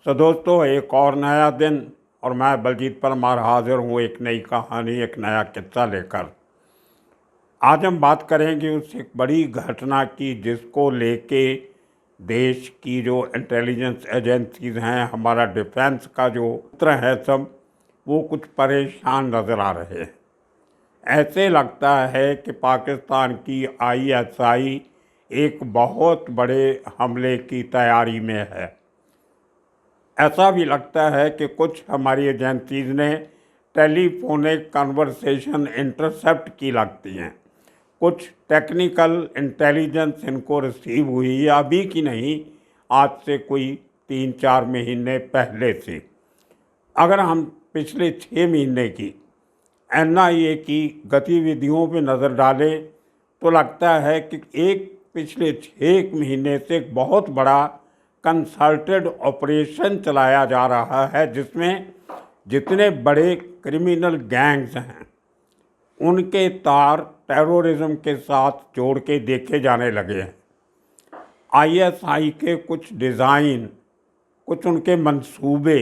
तो दोस्तों, एक और नया दिन और मैं बलजीत परमार हाजिर हूँ एक नई कहानी, एक नया किस्सा लेकर। आज हम बात करेंगे उस एक बड़ी घटना की जिसको लेके देश की जो इंटेलिजेंस एजेंसीज हैं, हमारा डिफेंस का जो तंत्र है सब, वो कुछ परेशान नज़र आ रहे हैं। ऐसे लगता है कि पाकिस्तान की आईएसआई एक बहुत बड़े हमले की तैयारी में है। ऐसा भी लगता है कि कुछ हमारी एजेंसीज ने टेलीफोनिक कन्वर्सेशन इंटरसेप्ट की लगती हैं। कुछ टेक्निकल इंटेलिजेंस इनको रिसीव हुई है अभी की नहीं, आज से कोई 3-4 महीने पहले से। अगर हम पिछले 6 महीने की एनआईए की गतिविधियों पर नज़र डालें तो लगता है कि एक पिछले 6 महीने से एक बहुत बड़ा कंसल्टेड ऑपरेशन चलाया जा रहा है, जिसमें जितने बड़े क्रिमिनल गैंग्स हैं उनके तार टेररिज्म के साथ जोड़ के देखे जाने लगे हैं। आईएसआई के कुछ डिज़ाइन, कुछ उनके मंसूबे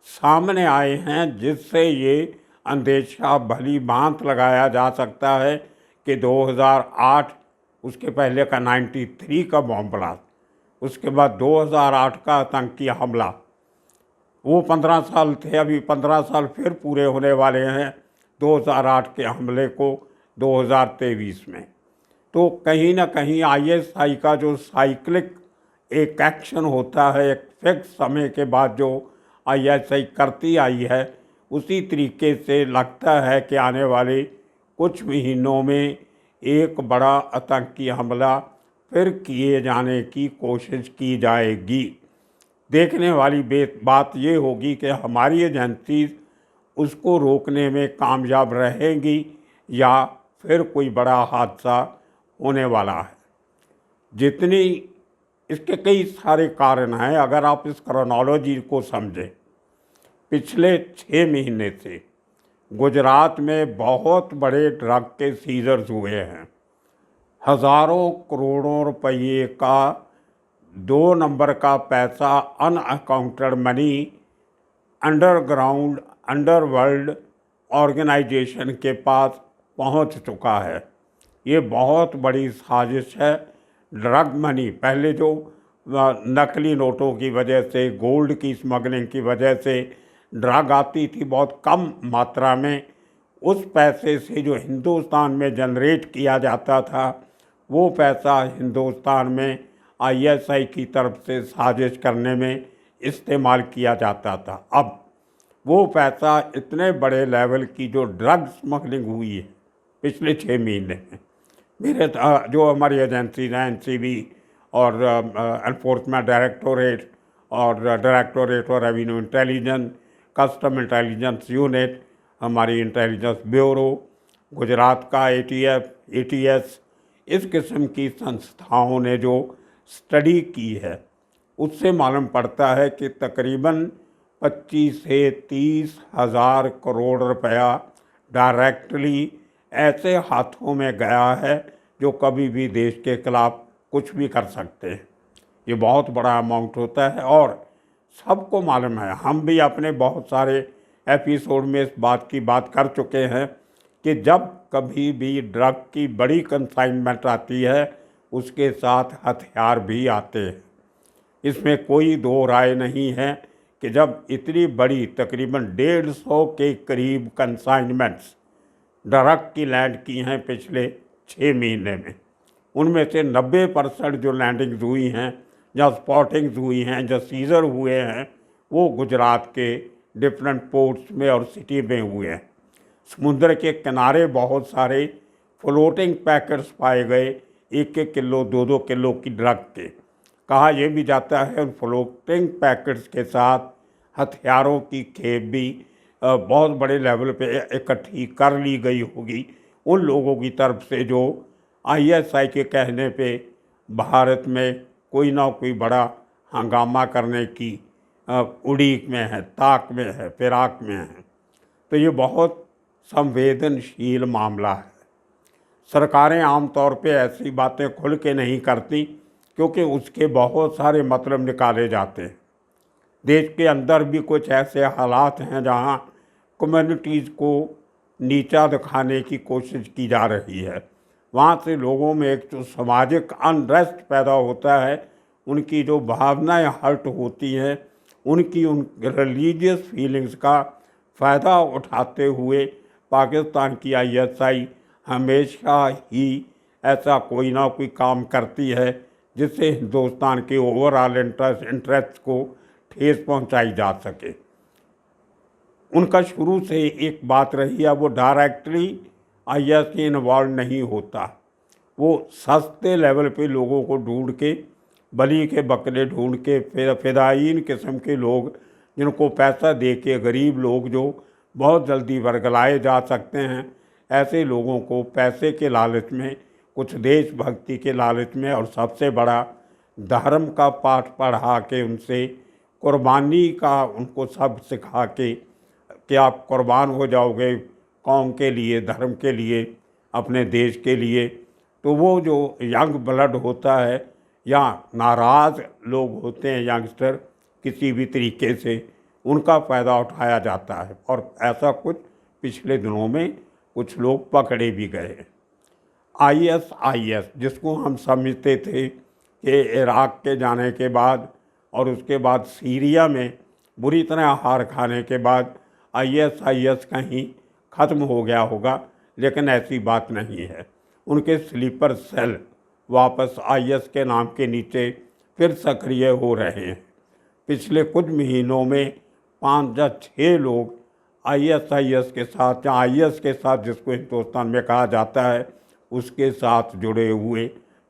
सामने आए हैं जिससे ये अंदेशा भली भांत लगाया जा सकता है कि 2008, उसके पहले का 93 का बॉम्ब ब्लास्ट, उसके बाद 2008 का आतंकी हमला, वो 15 साल थे, अभी 15 साल फिर पूरे होने वाले हैं 2008 के हमले को 2023 में। तो कहीं ना कहीं आईएसआई का जो साइक्लिक एक एक्शन होता है, एक फिक्स समय के बाद जो आईएसआई करती आई है, उसी तरीके से लगता है कि आने वाले कुछ महीनों में एक बड़ा आतंकी हमला फिर किए जाने की कोशिश की जाएगी। देखने वाली बात ये होगी कि हमारी एजेंसीज उसको रोकने में कामयाब रहेंगी या फिर कोई बड़ा हादसा होने वाला है। जितनी इसके कई सारे कारण हैं, अगर आप इस क्रोनोलॉजी को समझें, पिछले 6 महीने से गुजरात में बहुत बड़े ड्रग के सीजर्स हुए हैं। हज़ारों करोड़ों रुपये का 2 नंबर का पैसा, unaccounted money, underground underworld organisation के पास पहुंच चुका है। ये बहुत बड़ी साजिश है। ड्रग मनी, पहले जो नकली नोटों की वजह से, गोल्ड की स्मगलिंग की वजह से ड्रग आती थी बहुत कम मात्रा में, उस पैसे से जो हिंदुस्तान में जनरेट किया जाता था, वो पैसा हिंदुस्तान में आईएसआई की तरफ से साजिश करने में इस्तेमाल किया जाता था। अब वो पैसा इतने बड़े लेवल की जो ड्रग स्मगलिंग हुई है पिछले 6 महीने में, मेरे जो हमारी एजेंसीज हैं, एनसीबी और एनफोर्समेंट डायरेक्टोरेट और डायरेक्टोरेट और revenue intelligence, custom intelligence unit, हमारी इंटेलिजेंस ब्यूरो, गुजरात का एटीएफ, एटीएस, इस किस्म की संस्थाओं ने जो स्टडी की है उससे मालूम पड़ता है कि तकरीबन 25 से 30 हज़ार करोड़ रुपया डायरेक्टली ऐसे हाथों में गया है जो कभी भी देश के खिलाफ कुछ भी कर सकते हैं। ये बहुत बड़ा अमाउंट होता है और सबको मालूम है, हम भी अपने बहुत सारे एपिसोड में इस बात की बात कर चुके हैं कि जब कभी भी ड्रग की बड़ी कंसाइनमेंट आती है उसके साथ हथियार भी आते हैं। इसमें कोई दो राय नहीं है कि जब इतनी बड़ी तकरीबन 150 के करीब कंसाइनमेंट्स ड्रग की लैंड की हैं पिछले 6 महीने में, उनमें से 90% जो लैंडिंग्स हुई हैं या स्पॉटिंग्स हुई हैं, जो सीज़र हुए हैं, वो गुजरात के डिफरेंट पोर्ट्स में और सिटी में हुए हैं। समुद्र के किनारे बहुत सारे फ्लोटिंग पैकेट्स पाए गए, 1-1 किलो 2-2 किलो की ड्रग के। कहा यह भी जाता है उन फ्लोटिंग पैकेट्स के साथ हथियारों की खेप भी बहुत बड़े लेवल पे इकट्ठी कर ली गई होगी उन लोगों की तरफ से जो आईएसआई के कहने पे भारत में कोई ना कोई बड़ा हंगामा करने की उड़ीक में है, ताक में है, फिराक में है। तो ये बहुत संवेदनशील मामला है। सरकारें आमतौर पे ऐसी बातें खुल के नहीं करती क्योंकि उसके बहुत सारे मतलब निकाले जाते हैं। देश के अंदर भी कुछ ऐसे हालात हैं जहाँ कम्युनिटीज़ को नीचा दिखाने की कोशिश की जा रही है। वहाँ से लोगों में एक जो सामाजिक अनरेस्ट पैदा होता है, उनकी जो भावनाएं हर्ट होती हैं, उनकी उन रिलीजियस फीलिंग्स का फ़ायदा उठाते हुए पाकिस्तान की आईएसआई हमेशा ही ऐसा कोई ना कोई काम करती है जिससे हिंदुस्तान के ओवरऑल इंटरेस्ट को ठेस पहुंचाई जा सके। उनका शुरू से एक बात रही है, वो डायरेक्टली आईएस से इन्वॉल्व नहीं होता। वो सस्ते लेवल पे लोगों को ढूंढ के, बली के बकरे ढूंढ के, फिदायीन किस्म के लोग जिनको पैसा दे के, गरीब लोग जो बहुत जल्दी वर्गलाए जा सकते हैं, ऐसे लोगों को पैसे के लालच में, कुछ देशभक्ति के लालच में, और सबसे बड़ा धर्म का पाठ पढ़ा के, उनसे कुर्बानी का उनको सब सिखा के कि आप कुर्बान हो जाओगे कौम के लिए, धर्म के लिए, अपने देश के लिए, तो वो जो यंग ब्लड होता है या नाराज़ लोग होते हैं यंगस्टर किसी भी तरीके से, उनका फ़ायदा उठाया जाता है। और ऐसा कुछ पिछले दिनों में कुछ लोग पकड़े भी गए। आईएस जिसको हम समझते थे कि इराक़ के जाने के बाद और उसके बाद सीरिया में बुरी तरह हार खाने के बाद आईएस कहीं ख़त्म हो गया होगा, लेकिन ऐसी बात नहीं है। उनके स्लीपर सेल वापस आईएस के नाम के नीचे फिर सक्रिय हो रहे हैं। पिछले कुछ महीनों में 5 या 6 लोग आईएस के साथ, या आईएस के साथ जिसको हिंदुस्तान में कहा जाता है, उसके साथ जुड़े हुए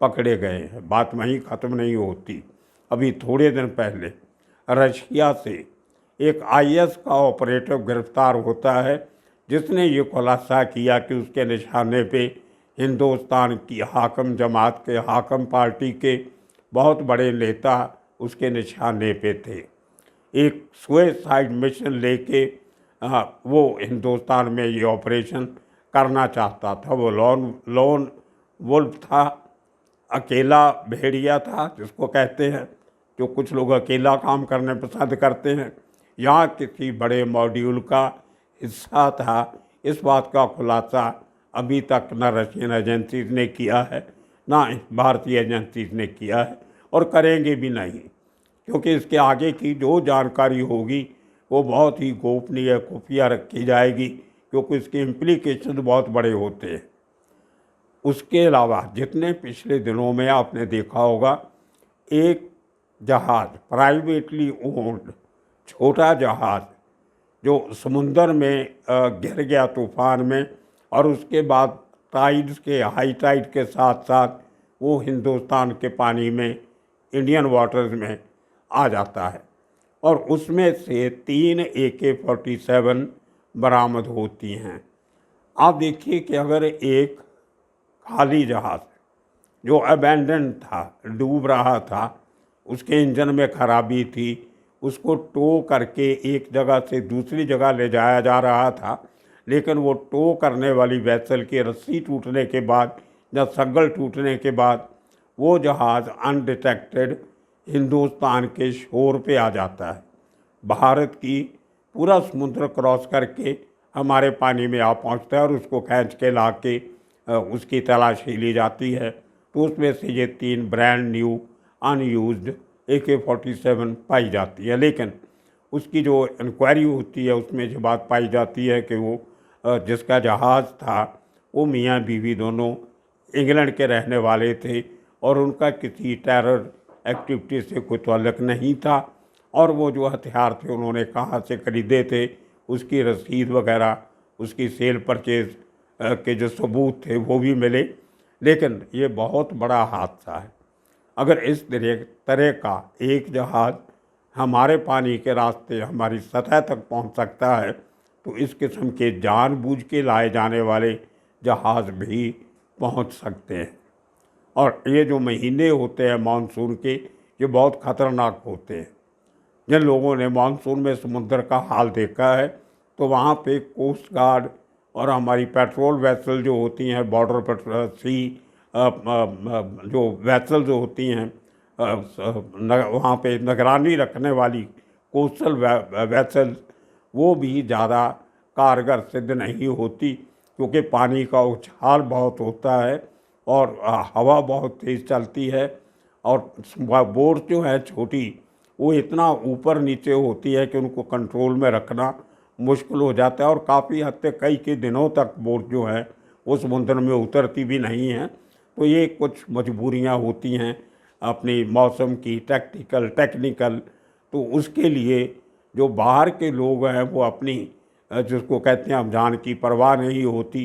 पकड़े गए हैं। बात वहीं ख़त्म नहीं होती। अभी थोड़े दिन पहले रशिया से एक आईएस का ऑपरेटिव गिरफ्तार होता है, जिसने ये खुलासा किया कि उसके निशाने पे हिंदुस्तान की हाकम जमात के, हाकम पार्टी के बहुत बड़े नेता उसके निशाने पे थे। एक सुसाइड मिशन लेके वो हिंदुस्तान में ये ऑपरेशन करना चाहता था। वो लोन वुल्फ था, अकेला भेड़िया था जिसको कहते हैं, जो कुछ लोग अकेला काम करने पसंद करते हैं, यहाँ किसी बड़े मॉड्यूल का हिस्सा था। इस बात का खुलासा अभी तक न रशियन एजेंसीज ने किया है, ना भारतीय एजेंसीज ने किया है, और करेंगे भी नहीं, क्योंकि इसके आगे की जो जानकारी होगी वो बहुत ही गोपनीय, खुफिया रखी जाएगी, क्योंकि इसके इम्प्लीकेशन बहुत बड़े होते हैं। उसके अलावा जितने पिछले दिनों में आपने देखा होगा, एक जहाज़ प्राइवेटली ओन्ड छोटा जहाज़ जो समुंदर में गिर गया तूफ़ान में, और उसके बाद टाइड्स के, हाई टाइड के साथ साथ वो हिंदुस्तान के पानी में, इंडियन वाटर्स में आ जाता है, और उसमें से 3 AK-47 बरामद होती हैं। आप देखिए कि अगर एक खाली जहाज़ जो अबैंडन था, डूब रहा था, उसके इंजन में खराबी थी, उसको टो करके एक जगह से दूसरी जगह ले जाया जा रहा था, लेकिन वो टो करने वाली वेसल की रस्सी टूटने के बाद या सगल टूटने के बाद वो जहाज़ अनडिटेक्टेड हिंदुस्तान के शोर पे आ जाता है। भारत की पूरा समुद्र क्रॉस करके हमारे पानी में आ पहुंचता है, और उसको खींच के ला के उसकी तलाशी ली जाती है। तो उसमें से ये 3 ब्रांड न्यू अनयूज्ड AK-47 पाई जाती है। लेकिन उसकी जो इंक्वायरी होती है उसमें जो बात पाई जाती है कि वो जिसका जहाज़ था वो मियाँ बीवी दोनों इंग्लैंड के रहने वाले थे, और उनका किसी टेरर एक्टिविटी से कोई ताल्लुक नहीं था, और वो जो हथियार थे उन्होंने कहाँ से खरीदे थे, उसकी रसीद वगैरह, उसकी सेल परचेज के जो सबूत थे वो भी मिले। लेकिन ये बहुत बड़ा हादसा है। अगर इस तरह का एक जहाज़ हमारे पानी के रास्ते हमारी सतह तक पहुंच सकता है, तो इस किस्म के जानबूझ के लाए जाने वाले जहाज़ भी पहुंच सकते हैं। और ये जो महीने होते हैं मानसून के, ये बहुत ख़तरनाक होते हैं। जिन लोगों ने मानसून में समुद्र का हाल देखा है, तो वहाँ पे कोस्ट गार्ड और हमारी पेट्रोल वेसल जो होती हैं, बॉर्डर पेट्रोल, जो वेसल जो होती हैं, वहाँ पे निगरानी रखने वाली कोस्टल वेसल्स वो भी ज़्यादा कारगर सिद्ध नहीं होती, क्योंकि पानी का उछाल बहुत होता है और हवा बहुत तेज़ चलती है, और बोट जो है छोटी वो इतना ऊपर नीचे होती है कि उनको कंट्रोल में रखना मुश्किल हो जाता है, और काफ़ी हद तक कई दिनों तक बोट जो है वो समुद्र में उतरती भी नहीं है। तो ये कुछ मजबूरियां होती हैं अपनी मौसम की, टेक्निकल। तो उसके लिए जो बाहर के लोग हैं वो अपनी जिसको कहते हैं अभियान की परवाह नहीं होती,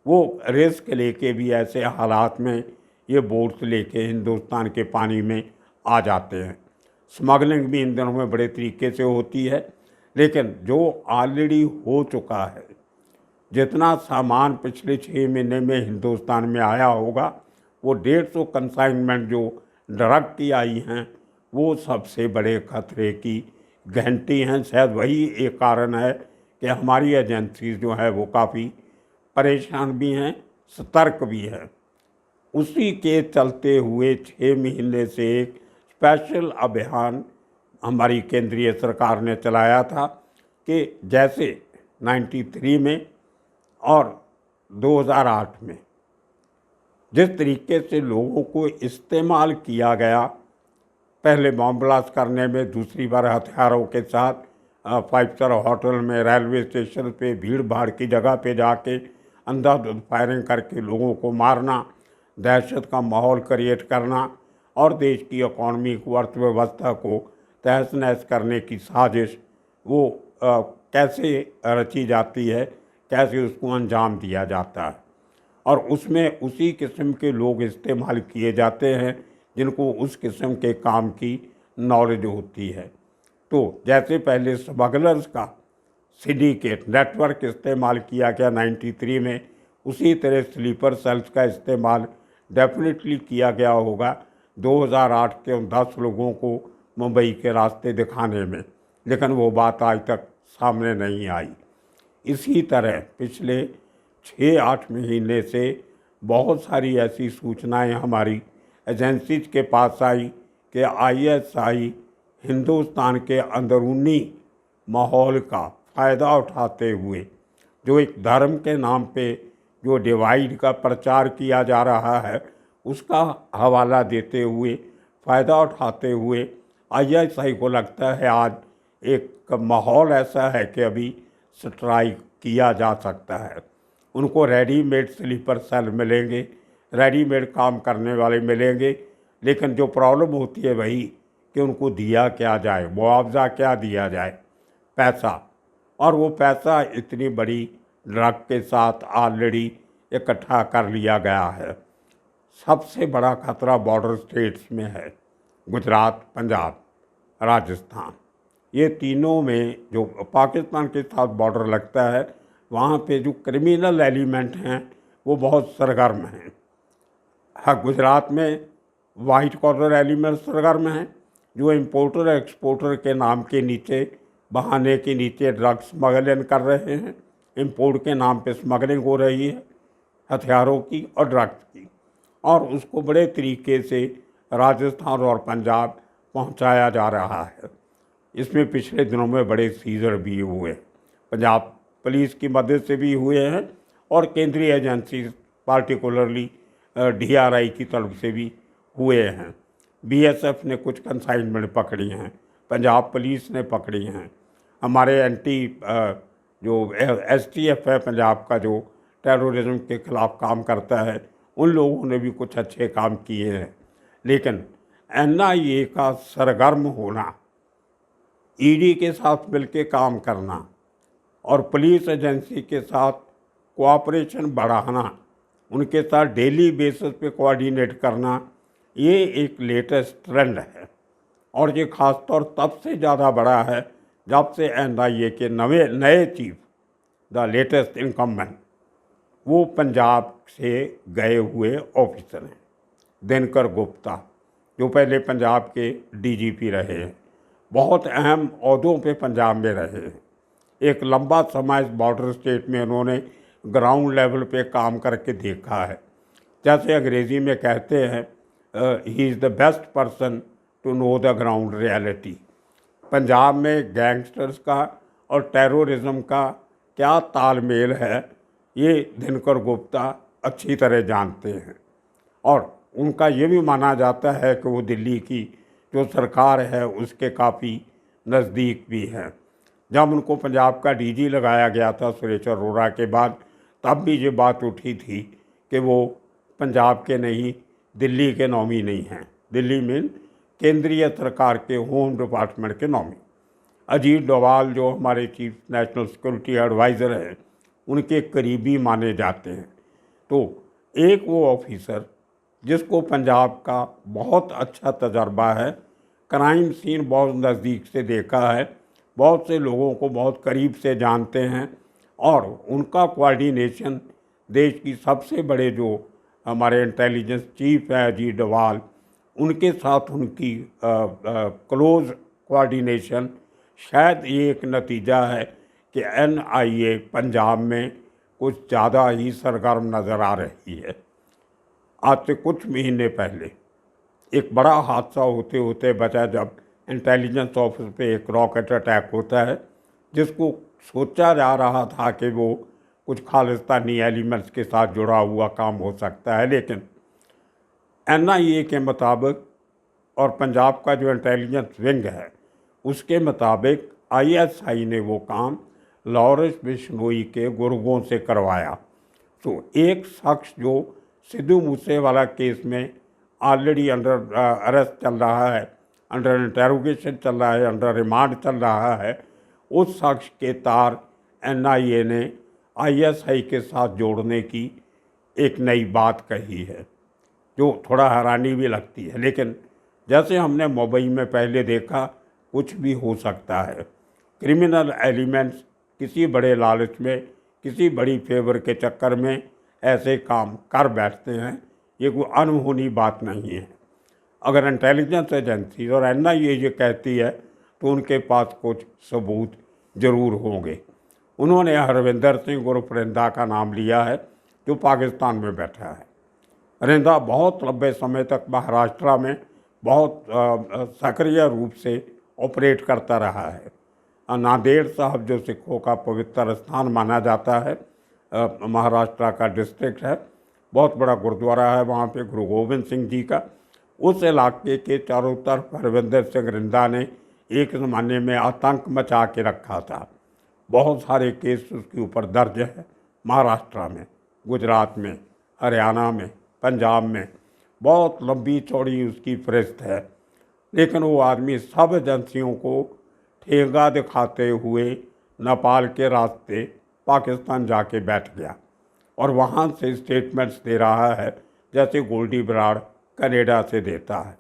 वो रिस्क लेके भी ऐसे हालात में ये बोट्स लेके हिंदुस्तान के पानी में आ जाते हैं। स्मगलिंग भी इन दिनों में बड़े तरीके से होती है, लेकिन जो ऑलरेडी हो चुका है, जितना सामान पिछले 6 महीने में हिंदुस्तान में आया होगा, वो 150 कंसाइनमेंट जो ड्रग की आई हैं वो सबसे बड़े खतरे की घंटी हैं। शायद वही एक कारण है कि हमारी एजेंसी जो है वो काफ़ी परेशान भी हैं, सतर्क भी है। उसी के चलते हुए 6 महीने से एक स्पेशल अभियान हमारी केंद्रीय सरकार ने चलाया था कि जैसे 93 में और 2008 में जिस तरीके से लोगों को इस्तेमाल किया गया, पहले बॉम्ब ब्लास्ट करने में, दूसरी बार हथियारों के साथ 5 स्टार होटल में, रेलवे स्टेशन पे, भीड़ भाड़ की जगह पे जाके अंधाधुंध फायरिंग करके लोगों को मारना, दहशत का माहौल क्रिएट करना और देश की इकॉनमी को, अर्थव्यवस्था को तहस नहस करने की साजिश वो कैसे रची जाती है, कैसे उसको अंजाम दिया जाता है, और उसमें उसी किस्म के लोग इस्तेमाल किए जाते हैं जिनको उस किस्म के काम की नॉलेज होती है। तो जैसे पहले स्मगलर्स का सिंडिकेट नेटवर्क इस्तेमाल किया गया 93 में, उसी तरह स्लीपर सेल्स का इस्तेमाल डेफिनेटली किया गया होगा 2008 के उन 10 लोगों को मुंबई के रास्ते दिखाने में, लेकिन वो बात आज तक सामने नहीं आई। इसी तरह पिछले 6-8 महीने से बहुत सारी ऐसी सूचनाएं हमारी एजेंसीज के पास आई कि ISI हिंदुस्तान के अंदरूनी माहौल का फ़ायदा उठाते हुए जो एक धर्म के नाम पे जो डिवाइड का प्रचार किया जा रहा है, उसका हवाला देते हुए, फ़ायदा उठाते हुए ISI को लगता है आज एक माहौल ऐसा है कि अभी स्ट्राइक किया जा सकता है। उनको रेडीमेड स्लीपर सेल मिलेंगे, रेडीमेड काम करने वाले मिलेंगे, लेकिन जो प्रॉब्लम होती है वही कि उनको दिया क्या जाए, मुआवजा क्या दिया जाए, पैसा। और वो पैसा इतनी बड़ी ड्रग के साथ ऑलरेडी इकट्ठा कर लिया गया है। सबसे बड़ा खतरा बॉर्डर स्टेट्स में है, गुजरात, पंजाब, राजस्थान। ये तीनों में जो पाकिस्तान के साथ बॉर्डर लगता है, वहाँ पे जो क्रिमिनल एलिमेंट हैं वो बहुत सरगर्म हैं। हाँ, गुजरात में वाइट कॉलर एलिमेंट सरगर्म हैं, जो इंपोर्टर एक्सपोर्टर के नाम के नीचे, बहाने के नीचे ड्रग्स स्मगलिंग कर रहे हैं। इंपोर्ट के नाम पे स्मगलिंग हो रही है हथियारों की और ड्रग्स की, और उसको बड़े तरीके से राजस्थान और पंजाब पहुंचाया जा रहा है। इसमें पिछले दिनों में बड़े सीजर भी हुए, पंजाब पुलिस की मदद से भी हुए हैं और केंद्रीय एजेंसी पार्टिकुलरली DRI की तरफ से भी हुए हैं। BSF ने कुछ कंसाइनमेंट पकड़ी हैं, पंजाब पुलिस ने पकड़ी हैं, हमारे जो STF है पंजाब का, जो टेररिज्म के ख़िलाफ़ काम करता है, उन लोगों ने भी कुछ अच्छे काम किए हैं। लेकिन NIA का सरगर्म होना, ED के साथ मिलकर काम करना और पुलिस एजेंसी के साथ कोऑपरेशन बढ़ाना, उनके साथ डेली बेसिस पे कोऑर्डिनेट करना, ये एक लेटेस्ट ट्रेंड है। और ये ख़ासतौर तब से ज़्यादा बड़ा है जब से NIA के नए चीफ, द लेटेस्ट इनकम्बेंट, वो पंजाब से गए हुए ऑफिसर हैं। दिनकर गुप्ता, जो पहले पंजाब के DGP रहे हैं, बहुत अहम ओहदों पे पंजाब में रहे हैं। एक लंबा समय इस बॉर्डर स्टेट में उन्होंने ग्राउंड लेवल पे काम करके देखा है। जैसे अंग्रेज़ी में कहते हैं, he is the best person to know the ground reality. Punjab में गैंगस्टर्स का और टेररिज्म का क्या तालमेल है, ये दिनकर गुप्ता अच्छी तरह जानते हैं। और उनका ये भी माना जाता है कि वो दिल्ली की जो सरकार है उसके काफ़ी नज़दीक भी हैं। जब उनको पंजाब का डीजी लगाया गया था सुरेश अरोड़ा के बाद, तब भी ये बात उठी थी कि वो पंजाब के नहीं, दिल्ली के नॉमी नहीं हैं। दिल्ली में केंद्रीय सरकार के होम डिपार्टमेंट के नॉमी। अजीत डोभाल जो हमारे चीफ नेशनल सिक्योरिटी एडवाइज़र हैं, उनके करीबी माने जाते हैं। तो एक वो ऑफिसर जिसको पंजाब का बहुत अच्छा तजर्बा है, क्राइम सीन बहुत नज़दीक से देखा है, बहुत से लोगों को बहुत करीब से जानते हैं, और उनका कोऑर्डिनेशन देश की सबसे बड़े जो हमारे इंटेलिजेंस चीफ हैं अजीत डोभाल, उनके साथ उनकी क्लोज कोऑर्डिनेशन शायद ये एक नतीजा है कि NIA पंजाब में कुछ ज़्यादा ही सरगर्म नज़र आ रही है। आज से कुछ महीने पहले एक बड़ा हादसा होते होते बचा, जब इंटेलिजेंस ऑफिस पे एक रॉकेट अटैक होता है, जिसको सोचा जा रहा था कि वो कुछ खालिस्तानी एलिमेंट्स के साथ जुड़ा हुआ काम हो सकता है, लेकिन NIA के मुताबिक और पंजाब का जो इंटेलिजेंस विंग है उसके मुताबिक ISI ने वो काम लॉरेंस बिश्नोई के गुर्गों से करवाया। तो एक शख्स जो सिद्धू मूसेवाला केस में ऑलरेडी अंडर अरेस्ट चल रहा है, अंडर इंटेरोगेशन चल रहा है, अंडर रिमांड चल रहा है, उस शख्स के तार NIA ने ISI के साथ जोड़ने की एक नई बात कही है, जो थोड़ा हैरानी भी लगती है। लेकिन जैसे हमने मुंबई में पहले देखा, कुछ भी हो सकता है। क्रिमिनल एलिमेंट्स किसी बड़े लालच में, किसी बड़ी फेवर के चक्कर में ऐसे काम कर बैठते हैं, ये कोई अनहोनी बात नहीं है। अगर इंटेलिजेंस एजेंसी और NIA ये कहती है तो उनके पास कुछ सबूत ज़रूर होंगे। उन्होंने हरविंदर सिंह उर्फ रिंदा का नाम लिया है, जो पाकिस्तान में बैठा है। रिंदा बहुत लंबे समय तक महाराष्ट्र में बहुत सक्रिय रूप से ऑपरेट करता रहा है। नांदेड़ साहब जो सिखों का पवित्र स्थान माना जाता है, महाराष्ट्र का डिस्ट्रिक्ट है, बहुत बड़ा गुरुद्वारा है वहाँ पे गुरु गोविंद सिंह जी का। उस इलाके के चारों तरफ हरविंदर सिंह रिंदा ने एक ज़माने में आतंक मचा के रखा था। बहुत सारे केस उसके ऊपर दर्ज है, महाराष्ट्र में, गुजरात में, हरियाणा में, पंजाब में, बहुत लंबी चौड़ी उसकी फहरिस्त है। लेकिन वो आदमी सब एजेंसियों को ठेंगा दिखाते हुए नेपाल के रास्ते पाकिस्तान जाके बैठ गया और वहाँ से स्टेटमेंट्स दे रहा है जैसे गोल्डी बराड़ कनाडा से देता है।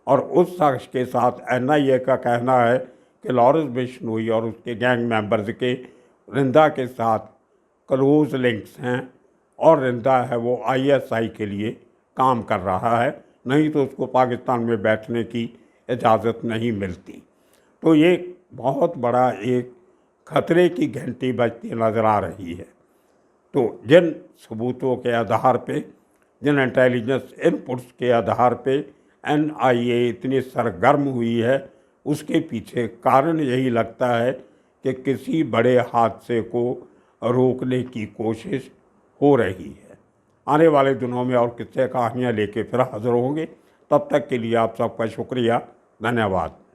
और उस शख्स के साथ NIA का कहना है कि लॉरेंस बिश्नोई और उसके गैंग मेंबर्स के रिंदा के साथ क्लोज लिंक्स हैं, और रिंदा है वो ISI के लिए काम कर रहा है, नहीं तो उसको पाकिस्तान में बैठने की इजाज़त नहीं मिलती। तो ये बहुत बड़ा एक खतरे की घंटी बजती नज़र आ रही है। तो जिन सबूतों के आधार पे, जिन इंटेलिजेंस इनपुट्स के आधार पे NIA इतनी सरगर्म हुई है, उसके पीछे कारण यही लगता है कि किसी बड़े हादसे को रोकने की कोशिश हो रही है। आने वाले दिनों में और किस्से कहानियाँ लेके फिर हाजिर होंगे। तब तक के लिए आप सबका शुक्रिया, धन्यवाद।